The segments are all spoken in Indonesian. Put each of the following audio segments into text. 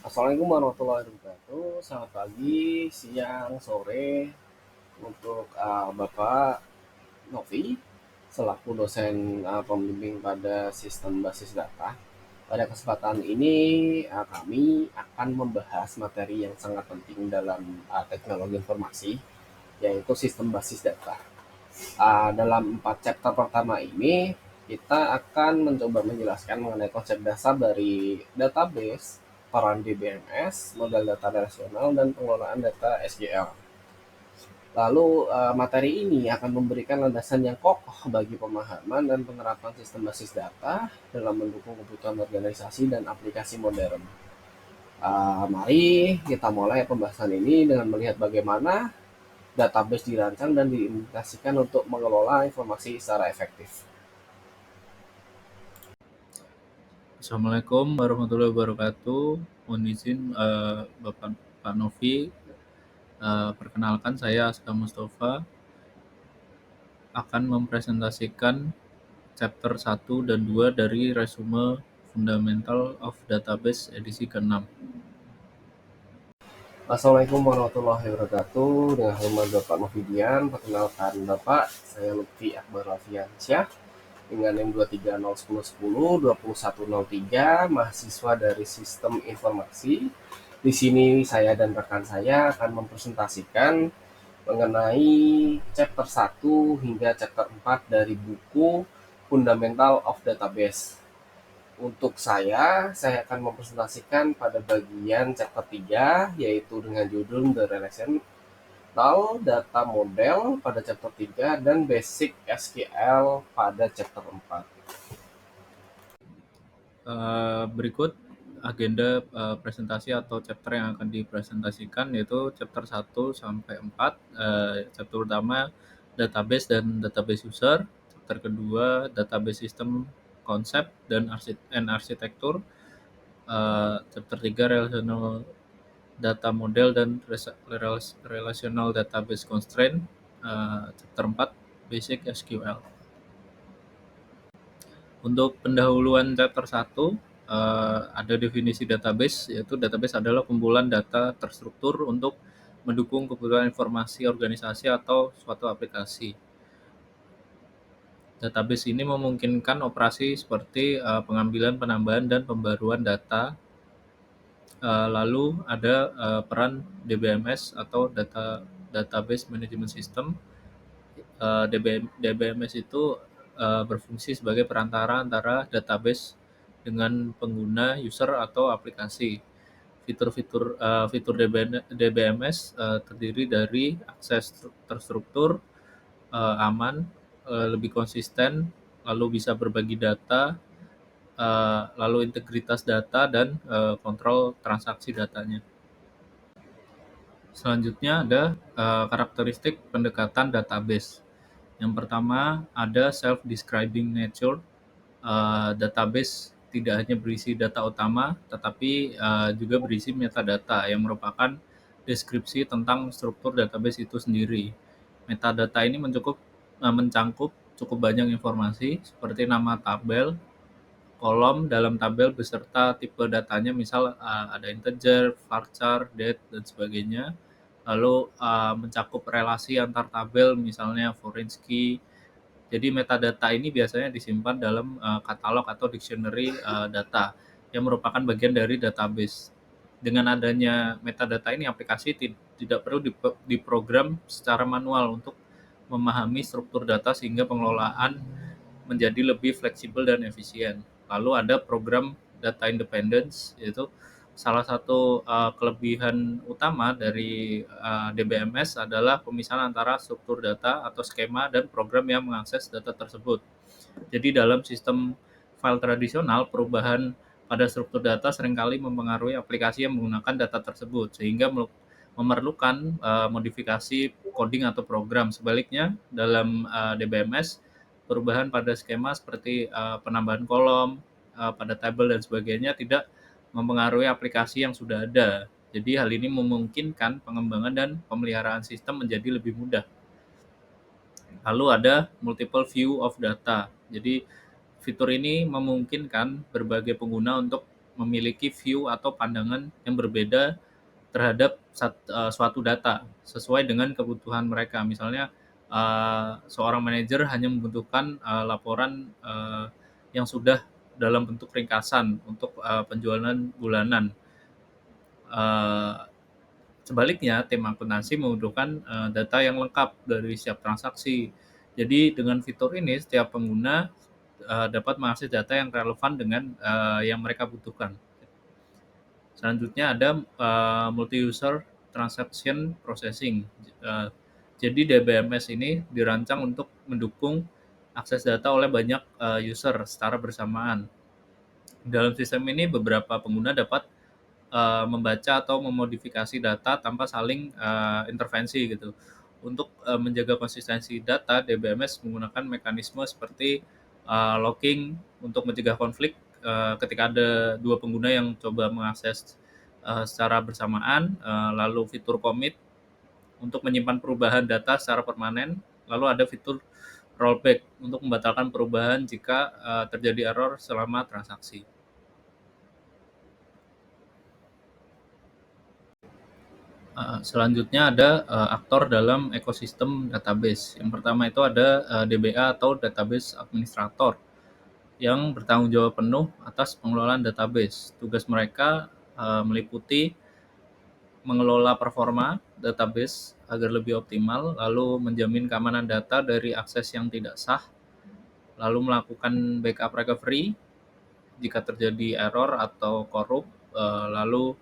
Assalamualaikum warahmatullahi wabarakatuh. Selamat pagi, siang, sore untuk Bapak Novi selaku dosen pembimbing pada sistem basis data. Pada kesempatan ini kami akan membahas materi yang sangat penting dalam teknologi informasi, yaitu sistem basis data. Dalam 4 chapter pertama ini kita akan mencoba menjelaskan mengenai konsep dasar dari database, peran DBMS, model data relasional, dan pengelolaan data SQL. Lalu materi ini akan memberikan landasan yang kokoh bagi pemahaman dan penerapan sistem basis data dalam mendukung kebutuhan organisasi dan aplikasi modern. Mari kita mulai pembahasan ini dengan melihat bagaimana database dirancang dan diimplementasikan untuk mengelola informasi secara efektif. Assalamualaikum warahmatullahi wabarakatuh. Mohon izin Bapak Pak Novi, perkenalkan saya Aska Mustafa akan mempresentasikan chapter 1 dan 2 dari resume Fundamental of Database edisi ke-6. Assalamualaikum warahmatullahi wabarakatuh. Dengan hormat Bapak Novidian, perkenalkan Bapak, saya Lutfi Akbar Rafiansyah dengan NIM 23010102103, mahasiswa dari Sistem Informasi. Di sini saya dan rekan saya akan mempresentasikan mengenai chapter 1 hingga chapter 4 dari buku Fundamental of Database. Untuk saya akan mempresentasikan pada bagian chapter 3, yaitu dengan judul The Relational Data Model pada chapter 3 dan Basic SQL pada chapter 4. Berikut agenda presentasi atau chapter yang akan dipresentasikan, yaitu chapter 1 sampai 4. Chapter pertama database dan database user, chapter kedua database system konsep dan arsitektur, chapter 3 relational data model dan relational database constraint, chapter 4 basic SQL. Untuk pendahuluan chapter 1, ada definisi database, yaitu database adalah kumpulan data terstruktur untuk mendukung kebutuhan informasi organisasi atau suatu aplikasi. Database ini memungkinkan operasi seperti pengambilan, penambahan, dan pembaruan data. Lalu ada peran DBMS atau Database Management System. DBMS itu berfungsi sebagai perantara antara database dengan pengguna, user, atau aplikasi. Fitur DBMS terdiri dari akses terstruktur, aman, lebih konsisten, lalu bisa berbagi data, lalu integritas data, dan kontrol transaksi datanya. Selanjutnya ada karakteristik pendekatan database. Yang pertama ada self-describing nature. Database tidak hanya berisi data utama, tetapi juga berisi metadata yang merupakan deskripsi tentang struktur database itu sendiri. Metadata ini mencangkup cukup banyak informasi seperti nama tabel, kolom dalam tabel beserta tipe datanya, misal ada integer, varchar, date, dan sebagainya. Lalu mencakup relasi antar tabel, misalnya foreign key. Jadi metadata ini biasanya disimpan dalam katalog atau dictionary data yang merupakan bagian dari database. Dengan adanya metadata ini, aplikasi tidak perlu diprogram secara manual untuk memahami struktur data sehingga pengelolaan menjadi lebih fleksibel dan efisien. Lalu ada program data independence, yaitu salah satu kelebihan utama dari DBMS adalah pemisahan antara struktur data atau skema dan program yang mengakses data tersebut. Jadi dalam sistem file tradisional, perubahan pada struktur data seringkali mempengaruhi aplikasi yang menggunakan data tersebut, sehingga memerlukan modifikasi coding atau program. Sebaliknya, dalam DBMS, perubahan pada skema seperti penambahan kolom, pada tabel, dan sebagainya tidak mempengaruhi aplikasi yang sudah ada. Jadi hal ini memungkinkan pengembangan dan pemeliharaan sistem menjadi lebih mudah. Lalu ada multiple view of data. Jadi fitur ini memungkinkan berbagai pengguna untuk memiliki view atau pandangan yang berbeda terhadap suatu data sesuai dengan kebutuhan mereka. Misalnya seorang manajer hanya membutuhkan laporan yang sudah dalam bentuk ringkasan untuk penjualan bulanan. Eh, Sebaliknya, tim akuntansi membutuhkan data yang lengkap dari setiap transaksi. Jadi dengan fitur ini, setiap pengguna dapat mengakses data yang relevan dengan yang mereka butuhkan. Selanjutnya ada multi-user transaction processing. Eh, jadi DBMS ini dirancang untuk mendukung akses data oleh banyak user secara bersamaan. Dalam sistem ini beberapa pengguna dapat membaca atau memodifikasi data tanpa saling intervensi gitu. Untuk menjaga konsistensi data, DBMS menggunakan mekanisme seperti locking untuk mencegah konflik ketika ada dua pengguna yang coba mengakses secara bersamaan, lalu fitur commit untuk menyimpan perubahan data secara permanen, lalu ada fitur rollback untuk membatalkan perubahan jika terjadi error selama transaksi. Selanjutnya ada aktor dalam ekosistem database. Yang pertama itu ada DBA atau Database Administrator yang bertanggung jawab penuh atas pengelolaan database. Tugas mereka meliputi mengelola performa database agar lebih optimal, lalu menjamin keamanan data dari akses yang tidak sah, lalu melakukan backup recovery jika terjadi error atau korup, lalu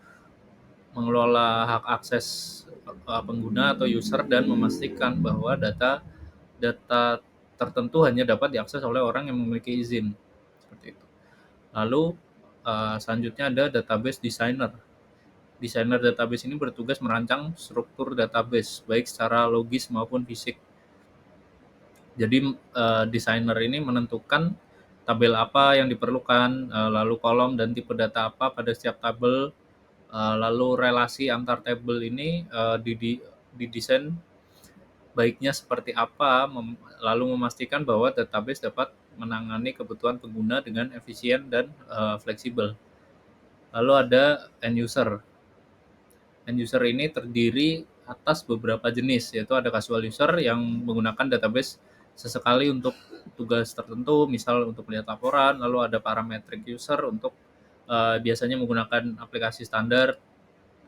mengelola hak akses pengguna atau user dan memastikan bahwa data data tertentu hanya dapat diakses oleh orang yang memiliki izin. Seperti itu. Lalu selanjutnya ada database designer. Desainer database ini bertugas merancang struktur database baik secara logis maupun fisik. Jadi desainer ini menentukan tabel apa yang diperlukan, lalu kolom dan tipe data apa pada setiap tabel, lalu relasi antar tabel ini didesain baiknya seperti apa, lalu memastikan bahwa database dapat menangani kebutuhan pengguna dengan efisien dan fleksibel. Lalu ada end user. End user ini terdiri atas beberapa jenis, yaitu ada casual user yang menggunakan database sesekali untuk tugas tertentu, misal untuk melihat laporan, lalu ada parametric user untuk biasanya menggunakan aplikasi standar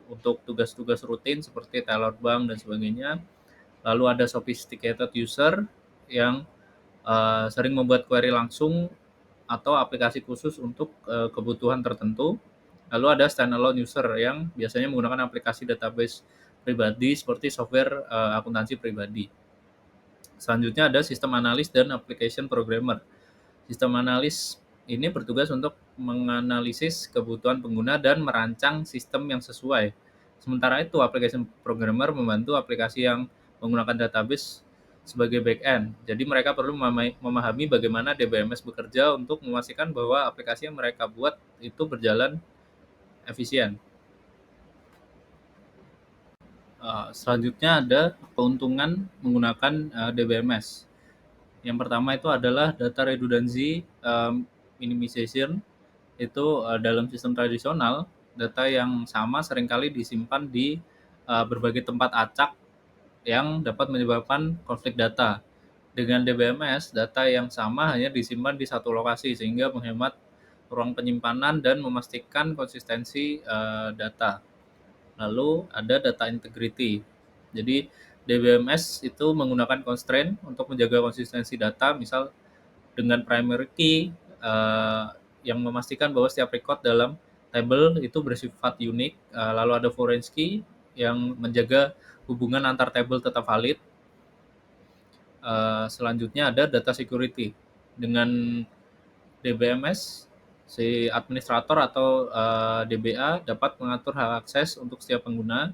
untuk tugas-tugas rutin seperti Tailor Bank dan sebagainya. Lalu ada sophisticated user yang sering membuat query langsung atau aplikasi khusus untuk kebutuhan tertentu. Lalu ada standalone user yang biasanya menggunakan aplikasi database pribadi seperti software akuntansi pribadi. Selanjutnya ada sistem analis dan application programmer. Sistem analis ini bertugas untuk menganalisis kebutuhan pengguna dan merancang sistem yang sesuai. Sementara itu, application programmer membantu aplikasi yang menggunakan database sebagai back-end. Jadi mereka perlu memahami bagaimana DBMS bekerja untuk memastikan bahwa aplikasi yang mereka buat itu berjalan efisien. Selanjutnya ada keuntungan menggunakan DBMS. Yang pertama itu adalah data redundancy minimization. Itu dalam sistem tradisional, data yang sama seringkali disimpan di berbagai tempat acak yang dapat menyebabkan konflik data. Dengan DBMS, data yang sama hanya disimpan di satu lokasi sehingga menghemat ruang penyimpanan dan memastikan konsistensi data. Lalu ada data integrity. Jadi DBMS itu menggunakan constraint untuk menjaga konsistensi data, misal dengan primary key yang memastikan bahwa setiap record dalam table itu bersifat unik. Lalu ada foreign key yang menjaga hubungan antar table tetap valid. Selanjutnya ada data security. Dengan DBMS, si administrator atau DBA dapat mengatur hak akses untuk setiap pengguna.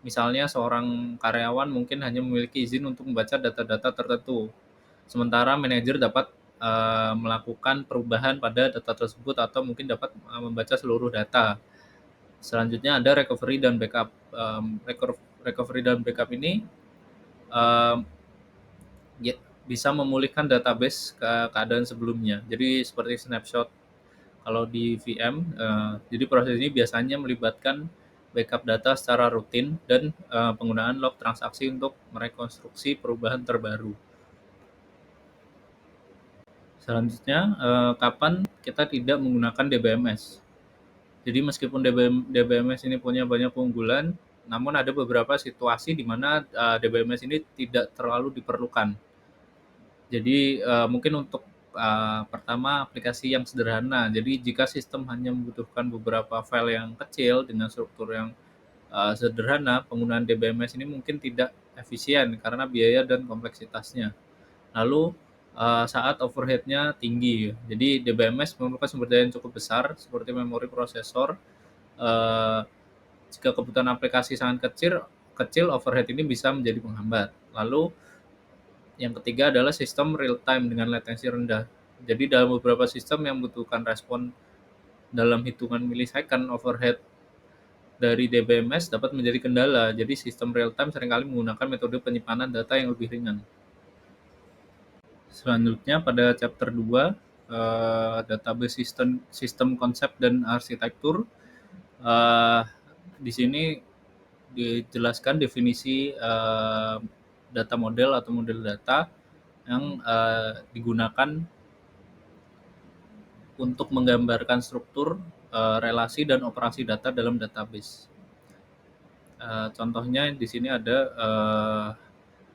Misalnya seorang karyawan mungkin hanya memiliki izin untuk membaca data-data tertentu, sementara manajer dapat melakukan perubahan pada data tersebut atau mungkin dapat membaca seluruh data. Selanjutnya ada recovery dan backup. Recovery dan backup ini bisa memulihkan database ke keadaan sebelumnya. Jadi seperti snapshot Kalau di VM, jadi proses ini biasanya melibatkan backup data secara rutin dan penggunaan log transaksi untuk merekonstruksi perubahan terbaru. Selanjutnya, kapan kita tidak menggunakan DBMS? Jadi meskipun DBMS ini punya banyak keunggulan, namun ada beberapa situasi di mana DBMS ini tidak terlalu diperlukan. Jadi mungkin untuk pertama aplikasi yang sederhana. Jadi jika sistem hanya membutuhkan beberapa file yang kecil dengan struktur yang sederhana, penggunaan DBMS ini mungkin tidak efisien karena biaya dan kompleksitasnya. Lalu saat overhead-nya tinggi, jadi DBMS memerlukan sumber daya yang cukup besar seperti memori prosesor. Eh, Jika kebutuhan aplikasi sangat kecil overhead ini bisa menjadi penghambat. Lalu yang ketiga adalah sistem real time dengan latensi rendah. Jadi dalam beberapa sistem yang membutuhkan respon dalam hitungan milisecond, overhead dari DBMS dapat menjadi kendala. Jadi sistem real time seringkali menggunakan metode penyimpanan data yang lebih ringan. Selanjutnya pada chapter 2, database sistem konsep dan arsitektur. Eh, di sini dijelaskan definisi data model atau model data yang digunakan untuk menggambarkan struktur, relasi dan operasi data dalam database. Contohnya di sini ada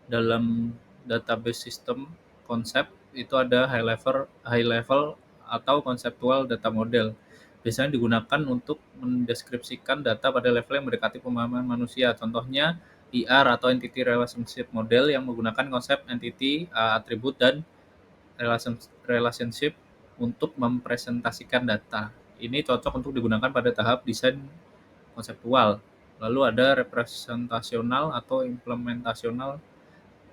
dalam database sistem konsep itu ada high level atau konseptual data model. Biasanya digunakan untuk mendeskripsikan data pada level yang mendekati pemahaman manusia. Contohnya ER atau Entity Relationship Model yang menggunakan konsep entity, atribut, dan relationship untuk mempresentasikan data. Ini cocok untuk digunakan pada tahap desain konseptual. Lalu ada representasional atau implementasional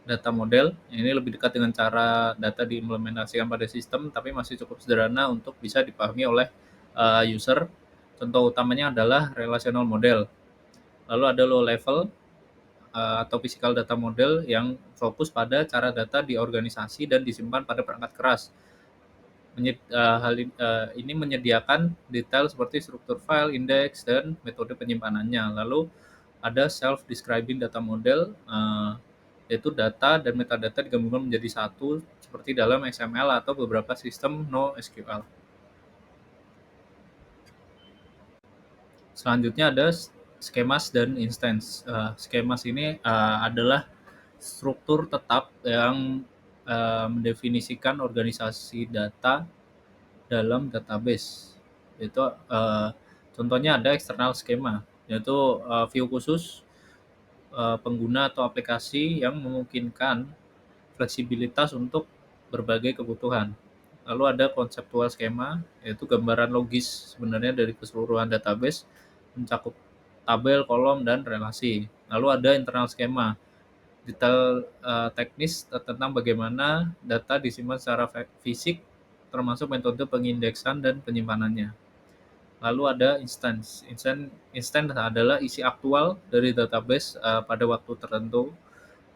data model. Ini lebih dekat dengan cara data diimplementasikan pada sistem, tapi masih cukup sederhana untuk bisa dipahami oleh user. Contoh utamanya adalah relational model. Lalu ada low level atau physical data model yang fokus pada cara data diorganisasi dan disimpan pada perangkat keras. Hal ini menyediakan detail seperti struktur file, indeks, dan metode penyimpanannya. Lalu ada self-describing data model, yaitu data dan metadata digabungkan menjadi satu seperti dalam XML atau beberapa sistem NoSQL. Selanjutnya ada schemas dan instance. Schemas ini adalah struktur tetap yang mendefinisikan organisasi data dalam database. Itu contohnya ada external schema, yaitu view khusus pengguna atau aplikasi yang memungkinkan fleksibilitas untuk berbagai kebutuhan. Lalu ada konseptual skema, yaitu gambaran logis sebenarnya dari keseluruhan database, mencakup tabel, kolom, dan relasi. Lalu ada internal skema, detail teknis tentang bagaimana data disimpan secara fisik, termasuk metode pengindeksan dan penyimpanannya. Lalu ada instance. Instance adalah isi aktual dari database pada waktu tertentu.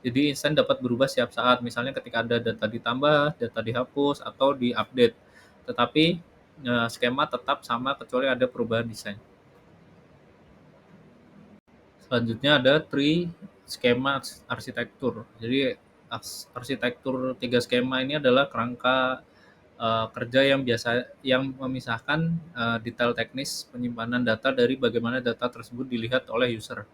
Jadi instance dapat berubah setiap saat, misalnya ketika ada data ditambah, data dihapus, atau diupdate. Tetapi skema tetap sama kecuali ada perubahan desain. Selanjutnya ada tree skema arsitektur. Jadi arsitektur 3 skema ini adalah kerangka kerja yang memisahkan detail teknis penyimpanan data dari bagaimana data tersebut dilihat oleh user.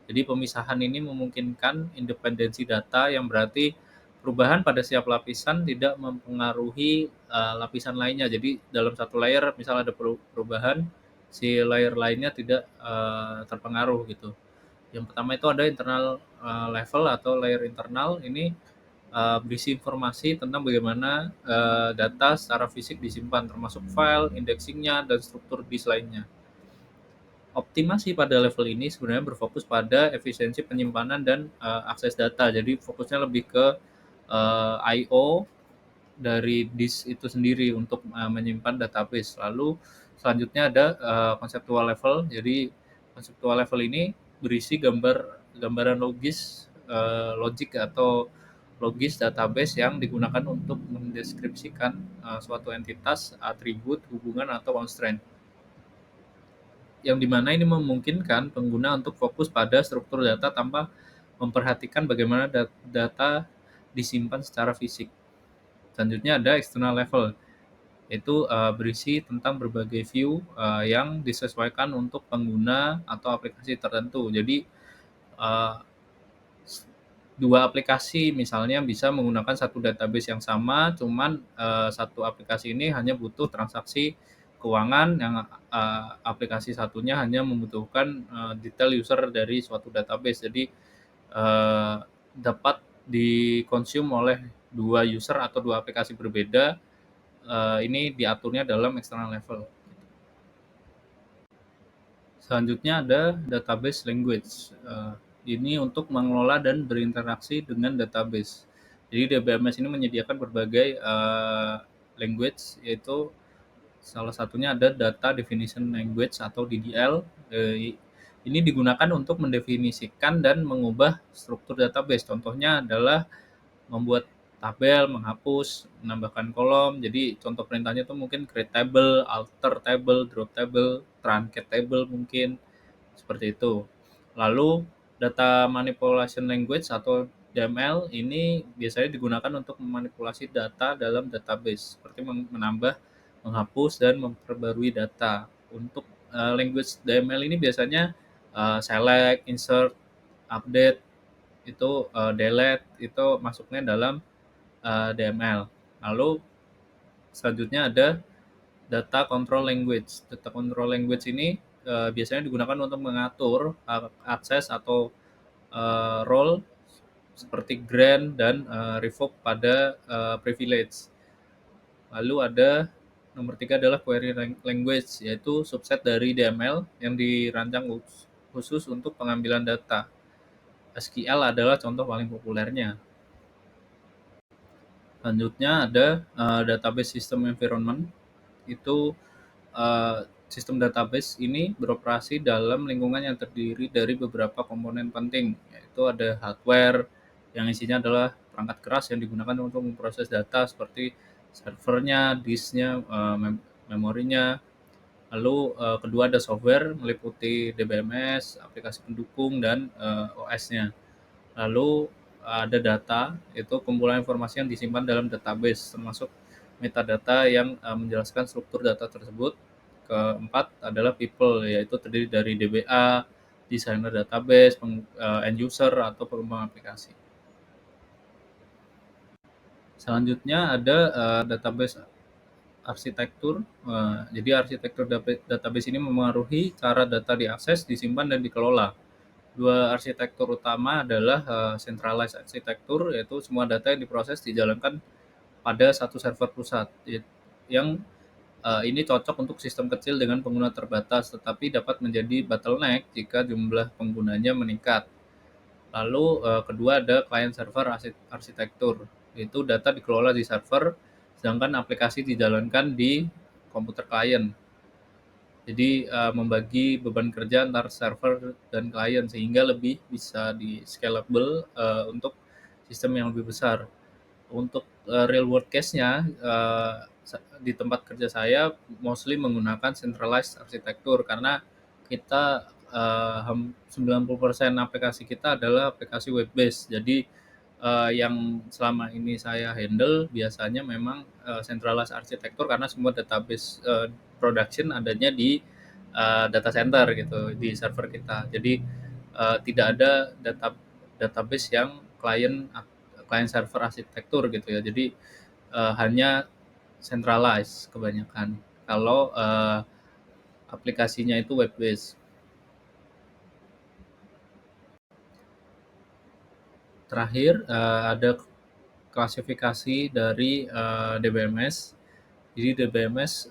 Jadi pemisahan ini memungkinkan independensi data, yang berarti perubahan pada setiap lapisan tidak mempengaruhi lapisan lainnya. Jadi dalam satu layer misal ada perubahan, si layer lainnya tidak terpengaruh gitu. Yang pertama itu ada internal level atau layer internal. Ini berisi informasi tentang bagaimana data secara fisik disimpan, termasuk file, indexingnya, dan struktur disk lainnya. Optimasi pada level ini sebenarnya berfokus pada efisiensi penyimpanan dan akses data. Jadi fokusnya lebih ke I/O dari disk itu sendiri untuk menyimpan database. Lalu selanjutnya ada conceptual level. Jadi conceptual level ini berisi gambaran logis, logik atau logis database yang digunakan untuk mendeskripsikan suatu entitas, atribut, hubungan, atau constraint. Yang dimana ini memungkinkan pengguna untuk fokus pada struktur data tanpa memperhatikan bagaimana data disimpan secara fisik. Selanjutnya ada external level, yaitu berisi tentang berbagai view yang disesuaikan untuk pengguna atau aplikasi tertentu. Jadi uh, dua aplikasi misalnya bisa menggunakan satu database yang sama, cuman satu aplikasi ini hanya butuh transaksi keuangan, yang aplikasi satunya hanya membutuhkan detail user dari suatu database. Jadi dapat dikonsum oleh dua user atau dua aplikasi berbeda. Ini diaturnya dalam external level. Selanjutnya ada database language. Ini untuk mengelola dan berinteraksi dengan database. Jadi DBMS ini menyediakan berbagai language, yaitu salah satunya ada Data Definition Language atau DDL. Ini digunakan untuk mendefinisikan dan mengubah struktur database. Contohnya adalah membuat tabel, menghapus, menambahkan kolom. Jadi contoh perintahnya itu mungkin create table, alter table, drop table, truncate table mungkin seperti itu. Lalu data manipulation language atau DML ini biasanya digunakan untuk memanipulasi data dalam database, seperti menambah, menghapus, dan memperbarui data. Untuk language DML ini biasanya select, insert, update, itu delete, itu masuknya dalam DML. Lalu selanjutnya ada data control language. Data control language ini biasanya digunakan untuk mengatur akses atau role seperti grant dan revoke pada privilege. Lalu ada nomor 3 adalah query language, yaitu subset dari DML yang dirancang khusus untuk pengambilan data. SQL adalah contoh paling populernya. Selanjutnya ada database system environment. Itu sistem database ini beroperasi dalam lingkungan yang terdiri dari beberapa komponen penting, yaitu ada hardware yang isinya adalah perangkat keras yang digunakan untuk memproses data seperti servernya, disknya, memorinya. Lalu kedua ada software meliputi DBMS, aplikasi pendukung, dan OS-nya. Lalu ada data, itu kumpulan informasi yang disimpan dalam database, termasuk metadata yang menjelaskan struktur data tersebut. Keempat adalah people, yaitu terdiri dari DBA, desainer database, end user, atau pengembang aplikasi. Selanjutnya ada database arsitektur. Jadi arsitektur database ini memengaruhi cara data diakses, disimpan, dan dikelola. Dua arsitektur utama adalah centralized arsitektur, yaitu semua data yang diproses dijalankan pada satu server pusat, yang ini cocok untuk sistem kecil dengan pengguna terbatas, tetapi dapat menjadi bottleneck jika jumlah penggunanya meningkat. Lalu kedua ada client server arsitektur, yaitu data dikelola di server, sedangkan aplikasi dijalankan di komputer klien. Jadi membagi beban kerja antar server dan klien sehingga lebih bisa di scalable untuk sistem yang lebih besar. Untuk real world case-nya di tempat kerja saya mostly menggunakan centralized arsitektur karena kita 90% aplikasi kita adalah aplikasi web based. Jadi yang selama ini saya handle biasanya memang centralized arsitektur karena semua database production adanya di data center gitu, di server kita. Jadi tidak ada database yang client server arsitektur gitu ya. Jadi hanya centralized kebanyakan. Kalau aplikasinya itu web based. Terakhir ada klasifikasi dari DBMS. Jadi DBMS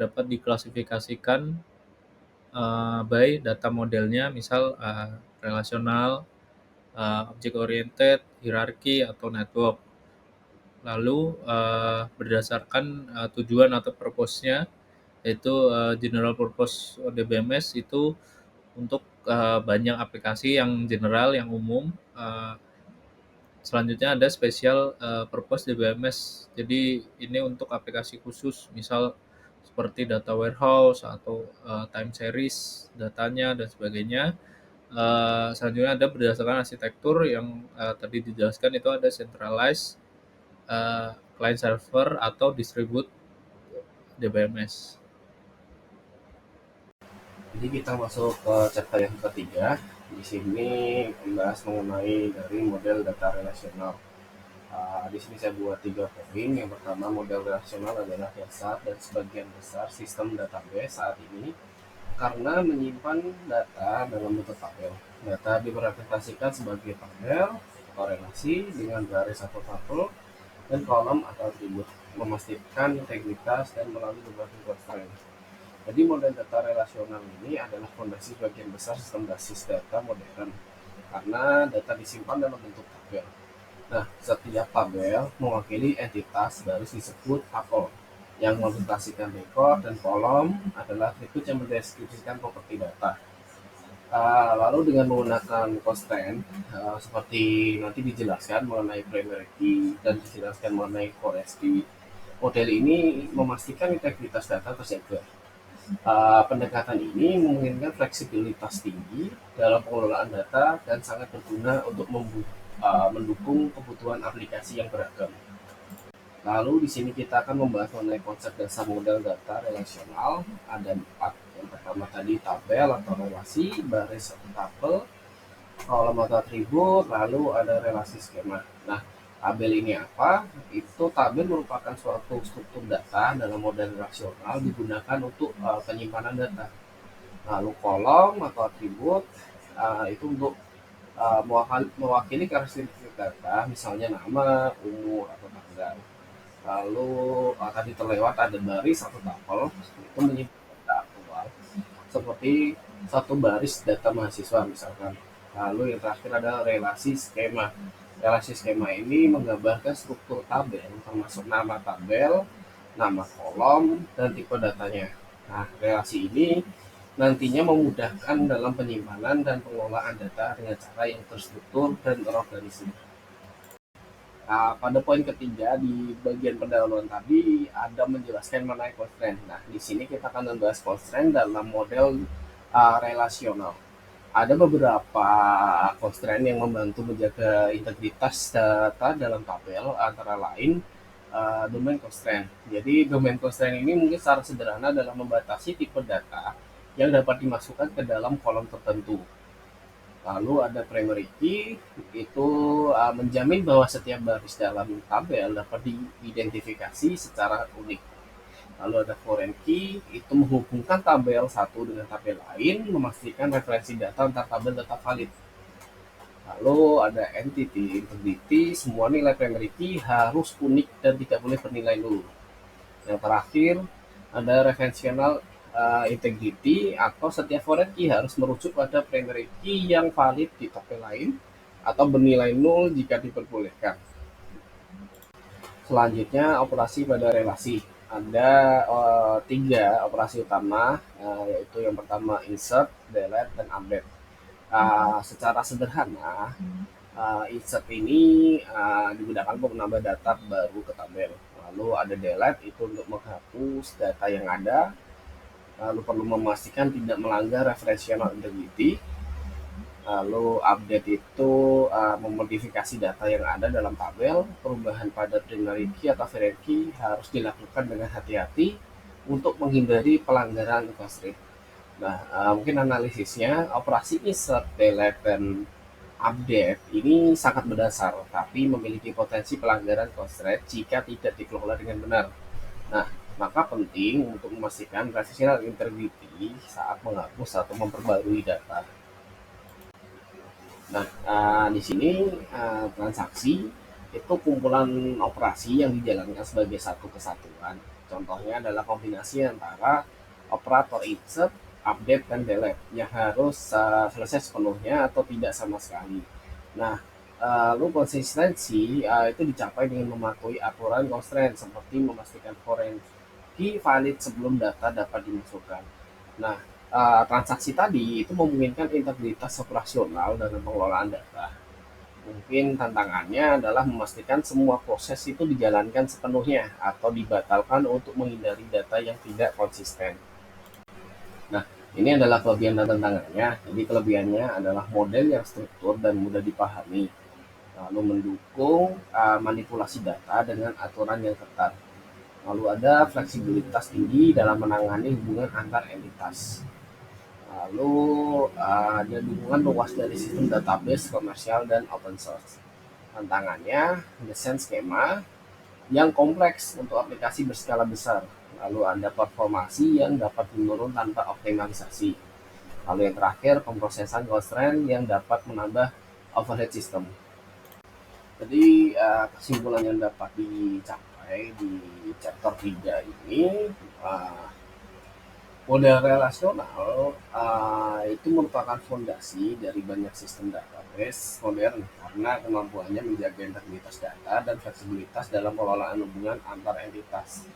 dapat diklasifikasikan by data modelnya, misal relasional, object oriented, hierarki, atau network. Lalu berdasarkan tujuan atau purpose-nya, yaitu general purpose DBMS itu untuk banyak aplikasi yang general, yang umum. Selanjutnya ada special purpose DBMS. Jadi ini untuk aplikasi khusus, misal seperti data warehouse atau time series datanya dan sebagainya. Selanjutnya ada berdasarkan arsitektur yang tadi dijelaskan, itu ada centralized, client server atau distribute DBMS. Jadi kita masuk ke chapter yang ketiga. Di sini membahas mengenai dari model data relasional. Di sini saya buat 3 poin. Yang pertama, model relasional adalah dasar dan sebagian besar sistem database saat ini karena menyimpan data dalam bentuk tabel. Data direpresentasikan sebagai tabel atau relasi dengan garis atau tabel dan kolom atau atribut, memastikan integritas dan melalui berbagai constraint. Jadi model data relasional ini adalah fondasi bagian besar sistem basis data modern karena data disimpan dalam bentuk tabel. Nah, setiap tabel mewakili entitas baris disebut tuple yang merepresentasikan rekor dan kolom adalah atribut yang mendeskripsikan properti data. Lalu dengan menggunakan constraint seperti nanti dijelaskan mengenai primary key dan dijelaskan mengenai forest key, model ini memastikan integritas data terjaga. Pendekatan ini memungkinkan fleksibilitas tinggi dalam pengelolaan data dan sangat berguna untuk mendukung kebutuhan aplikasi yang beragam. Lalu di sini kita akan membahas mengenai konsep dasar model data relasional. Ada 4. Yang pertama tadi tabel atau relasi, baris atau tabel, kolom atau atribut, lalu ada relasi skema. Nah, tabel ini apa? Itu tabel merupakan suatu struktur data dalam model relasional digunakan untuk penyimpanan data. Lalu kolom atau atribut itu untuk mewakili karakteristik data, misalnya nama, umur, atau tanggal. Lalu tadi terlewat ada baris atau tabel, itu menyimpan data aktual seperti satu baris data mahasiswa misalkan. Lalu yang terakhir ada relasi skema. Relasi skema ini menggambarkan struktur tabel termasuk nama tabel, nama kolom, dan tipe datanya. Nah, relasi ini nantinya memudahkan dalam penyimpanan dan pengelolaan data dengan cara yang terstruktur dan terorganisir. Pada poin ketiga di bagian pendahuluan tadi ada menjelaskan mengenai constraint. Nah, di sini kita akan membahas constraint dalam model relasional. Ada beberapa constraint yang membantu menjaga integritas data dalam tabel, antara lain domain constraint. Jadi domain constraint ini mungkin secara sederhana dalam membatasi tipe data yang dapat dimasukkan ke dalam kolom tertentu. Lalu ada primary key, itu menjamin bahwa setiap baris dalam tabel dapat diidentifikasi secara unik. Lalu ada foreign key, itu menghubungkan tabel satu dengan tabel lain, memastikan referensi data antar tabel tetap valid. Lalu ada entity integrity, semua nilai primary key harus unik dan tidak boleh bernilai nol. Yang terakhir ada referensial integrity, atau setiap foreign key harus merujuk pada primary key yang valid di tabel lain atau bernilai nol jika diperbolehkan. Selanjutnya operasi pada relasi. Ada 3 operasi utama, yaitu yang pertama insert, delete, dan update. Secara sederhana, insert ini digunakan untuk menambah data baru ke tabel. Lalu ada delete, itu untuk menghapus data yang ada. Lalu perlu memastikan tidak melanggar referential integrity. Lalu update itu memodifikasi data yang ada dalam tabel. Perubahan pada primary key atau foreign key harus dilakukan dengan hati-hati untuk menghindari pelanggaran constraint. Nah, mungkin analisisnya operasi insert, delete, dan update ini sangat berdasar, tapi memiliki potensi pelanggaran constraint jika tidak dikelola dengan benar. Nah, maka penting untuk memastikan referential integrity saat menghapus atau memperbarui data. Nah, di sini transaksi itu kumpulan operasi yang dijalankan sebagai satu kesatuan. Contohnya adalah kombinasi antara operator insert, update, dan delete yang harus selesai sepenuhnya atau tidak sama sekali. Nah, lalu konsistensi itu dicapai dengan mematuhi aturan constraint seperti memastikan foreign key valid sebelum data dapat dimasukkan. Nah, transaksi tadi itu memungkinkan integritas operasional dalam pengelolaan data. Mungkin tantangannya adalah memastikan semua proses itu dijalankan sepenuhnya atau dibatalkan untuk menghindari data yang tidak konsisten. Nah, ini adalah kelebihan dan tantangannya. Jadi kelebihannya adalah model yang struktur dan mudah dipahami, lalu mendukung manipulasi data dengan aturan yang ketat. Lalu ada fleksibilitas tinggi dalam menangani hubungan antar entitas. Lalu ada dukungan luas dari sistem database komersial dan open source. Tantangannya, desain skema yang kompleks untuk aplikasi berskala besar. Lalu ada performasi yang dapat menurun tanpa optimalisasi. Lalu yang terakhir, pemrosesan constraint yang dapat menambah overhead system. Jadi kesimpulan yang dapat dicapai di chapter 3 ini, uh, model relasional itu merupakan fondasi dari banyak sistem database modern karena kemampuannya menjaga integritas data dan fleksibilitas dalam pengelolaan hubungan antar entitas.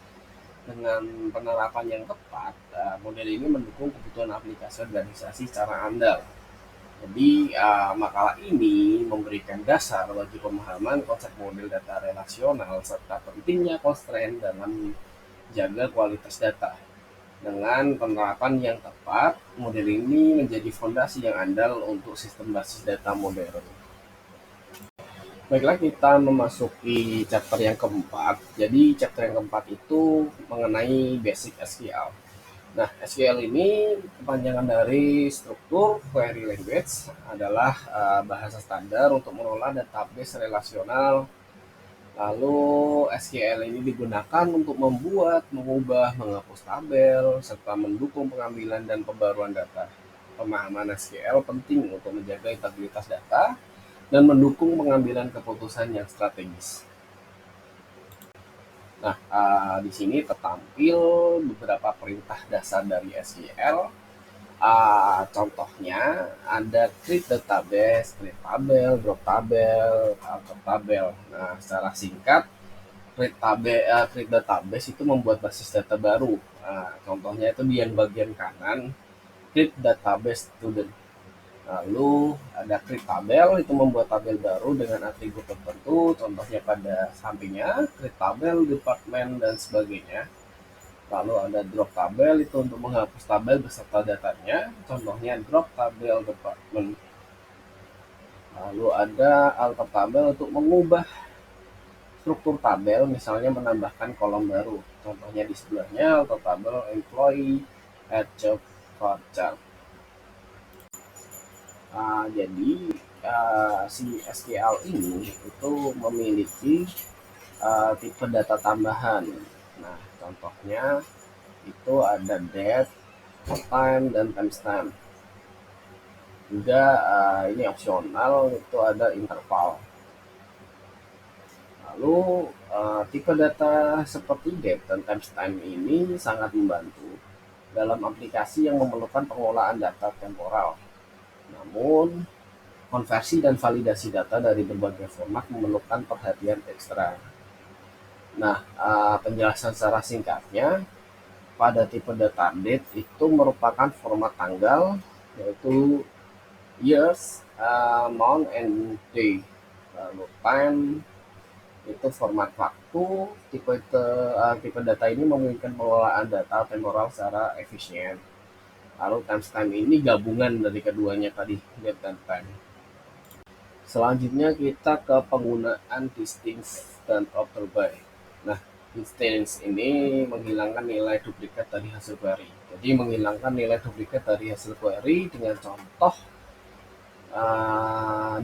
Dengan penerapan yang tepat, model ini mendukung kebutuhan aplikasi organisasi secara andal. Jadi, makalah ini memberikan dasar bagi pemahaman konsep model data relasional serta pentingnya constraint dalam menjaga kualitas data. Dengan penerapan yang tepat, model ini menjadi fondasi yang andal untuk sistem basis data modern. Baiklah, kita memasuki chapter yang keempat. Jadi, chapter yang keempat itu mengenai basic SQL. Nah, SQL ini kepanjangan dari struktur query language, adalah bahasa standar untuk mengelola database relasional. Lalu SQL ini digunakan untuk membuat, mengubah, menghapus tabel, serta mendukung pengambilan dan pembaruan data. Pemahaman SQL penting untuk menjaga integritas data dan mendukung pengambilan keputusan yang strategis. Nah, di sini tertampil beberapa perintah dasar dari SQL. Contohnya ada create database, create tabel, drop tabel, alter tabel. Nah, secara singkat, create database itu membuat basis data baru. Contohnya itu di yang bagian kanan, create database student. Lalu ada create tabel, itu membuat tabel baru dengan atribut tertentu, contohnya pada sampingnya, create tabel, department, dan sebagainya. Lalu ada drop tabel, itu untuk menghapus tabel beserta datanya, contohnya drop tabel department. Lalu ada alter tabel untuk mengubah struktur tabel, misalnya menambahkan kolom baru, contohnya di sebelahnya alter tabel employee at job voucher. Jadi si SQL ini itu memiliki tipe data tambahan. Nah, contohnya itu ada date, time, dan timestamp. Juga ini opsional, itu ada interval. Lalu tipe data seperti date dan timestamp ini sangat membantu dalam aplikasi yang memerlukan pengelolaan data temporal. Namun, konversi dan validasi data dari berbagai format memerlukan perhatian ekstra. Nah, penjelasan secara singkatnya, pada tipe data date itu merupakan format tanggal, yaitu years, month, and day. Lalu time itu format waktu. Tipe data ini memungkinkan pengelolaan data temporal secara efisien. Lalu timestamp ini gabungan dari keduanya tadi, date dan time. Selanjutnya kita ke penggunaan distance dan order by. Nah, distance ini menghilangkan nilai duplikat dari hasil query. Jadi menghilangkan nilai duplikat dari hasil query dengan contoh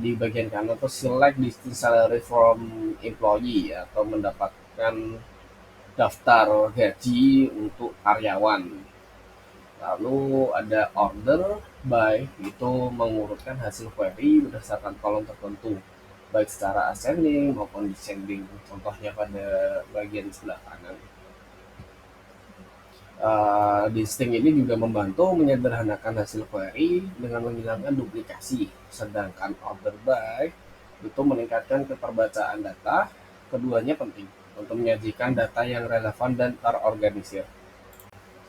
di bagian kanan itu select distance salary from employee, atau mendapatkan daftar gaji untuk karyawan. Lalu ada order by, itu mengurutkan hasil query berdasarkan kolom tertentu, baik secara ascending maupun descending, contohnya pada bagian sebelah kanan. Distinct ini juga membantu menyederhanakan hasil query dengan menghilangkan duplikasi, sedangkan order by itu meningkatkan keterbacaan data. Keduanya penting untuk menyajikan data yang relevan dan terorganisir.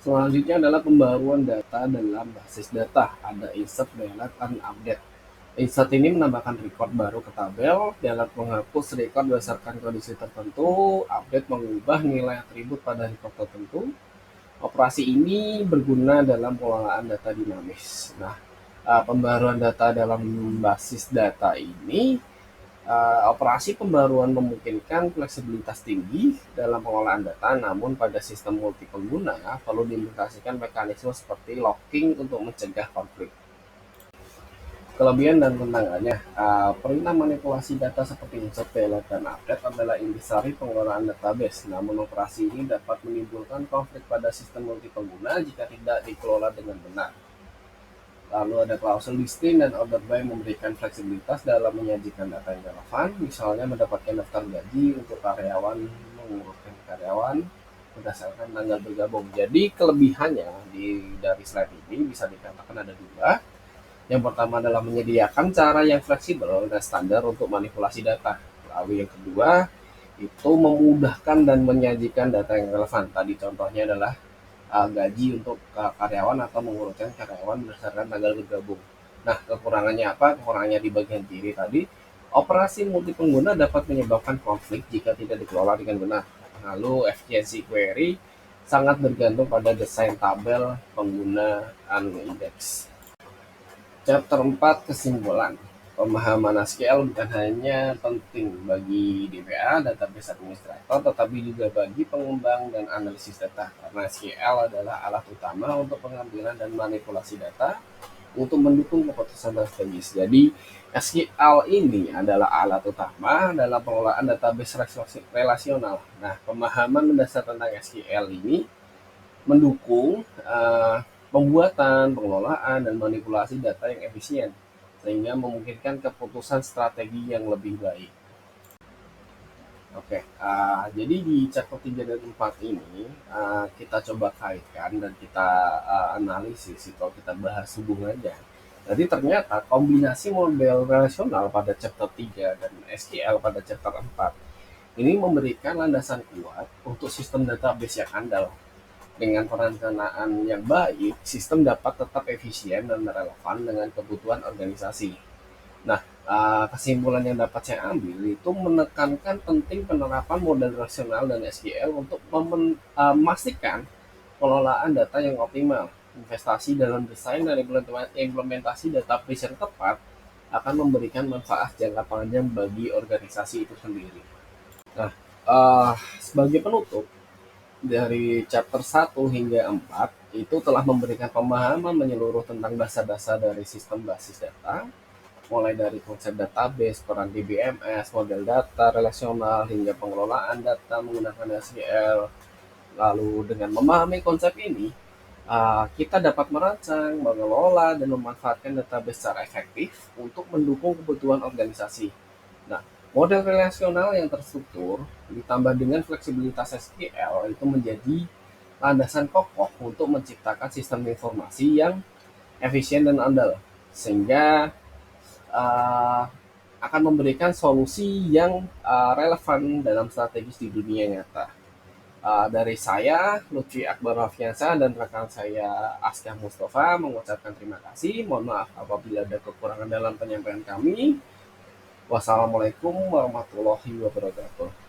Selanjutnya adalah pembaruan data dalam basis data. Ada insert, delete, dan update. Insert ini menambahkan record baru ke tabel, dalam menghapus record berdasarkan kondisi tertentu, update mengubah nilai atribut pada record tertentu. Operasi ini berguna dalam pengelolaan data dinamis. Nah, pembaruan data dalam basis data ini, operasi pembaruan memungkinkan fleksibilitas tinggi dalam pengelolaan data, namun pada sistem multi pengguna perlu diimplementasikan mekanisme seperti locking untuk mencegah konflik. Kelebihan dan tantangannya, perintah manipulasi data seperti insert, delete, dan update adalah intisari pengelolaan database. Namun operasi ini dapat menimbulkan konflik pada sistem multi pengguna jika tidak dikelola dengan benar. Lalu ada klausul listing dan order by memberikan fleksibilitas dalam menyajikan data yang relevan, misalnya mendapatkan daftar gaji untuk karyawan, mengurutkan karyawan berdasarkan tanggal bergabung. Jadi kelebihannya dari slide ini bisa dikatakan ada dua. Yang pertama adalah menyediakan cara yang fleksibel dan standar untuk manipulasi data. Lalu yang kedua, itu memudahkan dan menyajikan data yang relevan. Tadi contohnya adalah gaji untuk karyawan atau mengurutkan karyawan berdasarkan tanggal bergabung. Nah, kekurangannya apa? Kekurangannya di bagian kiri tadi, operasi multi pengguna dapat menyebabkan konflik jika tidak dikelola dengan benar. Lalu efisiensi query sangat bergantung pada desain tabel penggunaan indeks. Chapter 4 kesimpulan. Pemahaman SQL bukan hanya penting bagi DBA, database administrator, tetapi juga bagi pengembang dan analisis data. Karena SQL adalah alat utama untuk pengambilan dan manipulasi data untuk mendukung keputusan strategis. Jadi, SQL ini adalah alat utama dalam pengelolaan database relasional. Nah, pemahaman mendasar tentang SQL ini mendukung pembuatan, pengelolaan, dan manipulasi data yang efisien, sehingga memungkinkan keputusan strategi yang lebih baik. Oke, jadi di chapter 3 dan 4 ini kita coba kaitkan dan kita analisis kalau kita bahas hubungannya. Jadi ternyata kombinasi model relasional pada chapter 3 dan SQL pada chapter 4 ini memberikan landasan kuat untuk sistem database yang andal. Dengan perencanaan yang baik, sistem dapat tetap efisien dan relevan dengan kebutuhan organisasi. Nah, kesimpulan yang dapat saya ambil itu menekankan penting penerapan model rasional dan SQL untuk memastikan pengelolaan data yang optimal. Investasi dalam desain dan implementasi database yang tepat akan memberikan manfaat jangka panjang bagi organisasi itu sendiri. Nah, sebagai penutup, dari chapter 1 hingga 4 itu telah memberikan pemahaman menyeluruh tentang dasar-dasar dari sistem basis data, mulai dari konsep database, peran DBMS, model data relasional, hingga pengelolaan data menggunakan SQL. Lalu dengan memahami konsep ini, kita dapat merancang, mengelola, dan memanfaatkan database secara efektif untuk mendukung kebutuhan organisasi. Nah, model relasional yang terstruktur ditambah dengan fleksibilitas SQL itu menjadi landasan kokoh untuk menciptakan sistem informasi yang efisien dan andal, sehingga uh, akan memberikan solusi yang relevan dalam strategis di dunia nyata. Dari saya, Lutfi Akbar Rafiansa, dan rekan saya Aska Mustafa mengucapkan terima kasih. Mohon maaf apabila ada kekurangan dalam penyampaian kami. Wassalamualaikum warahmatullahi wabarakatuh.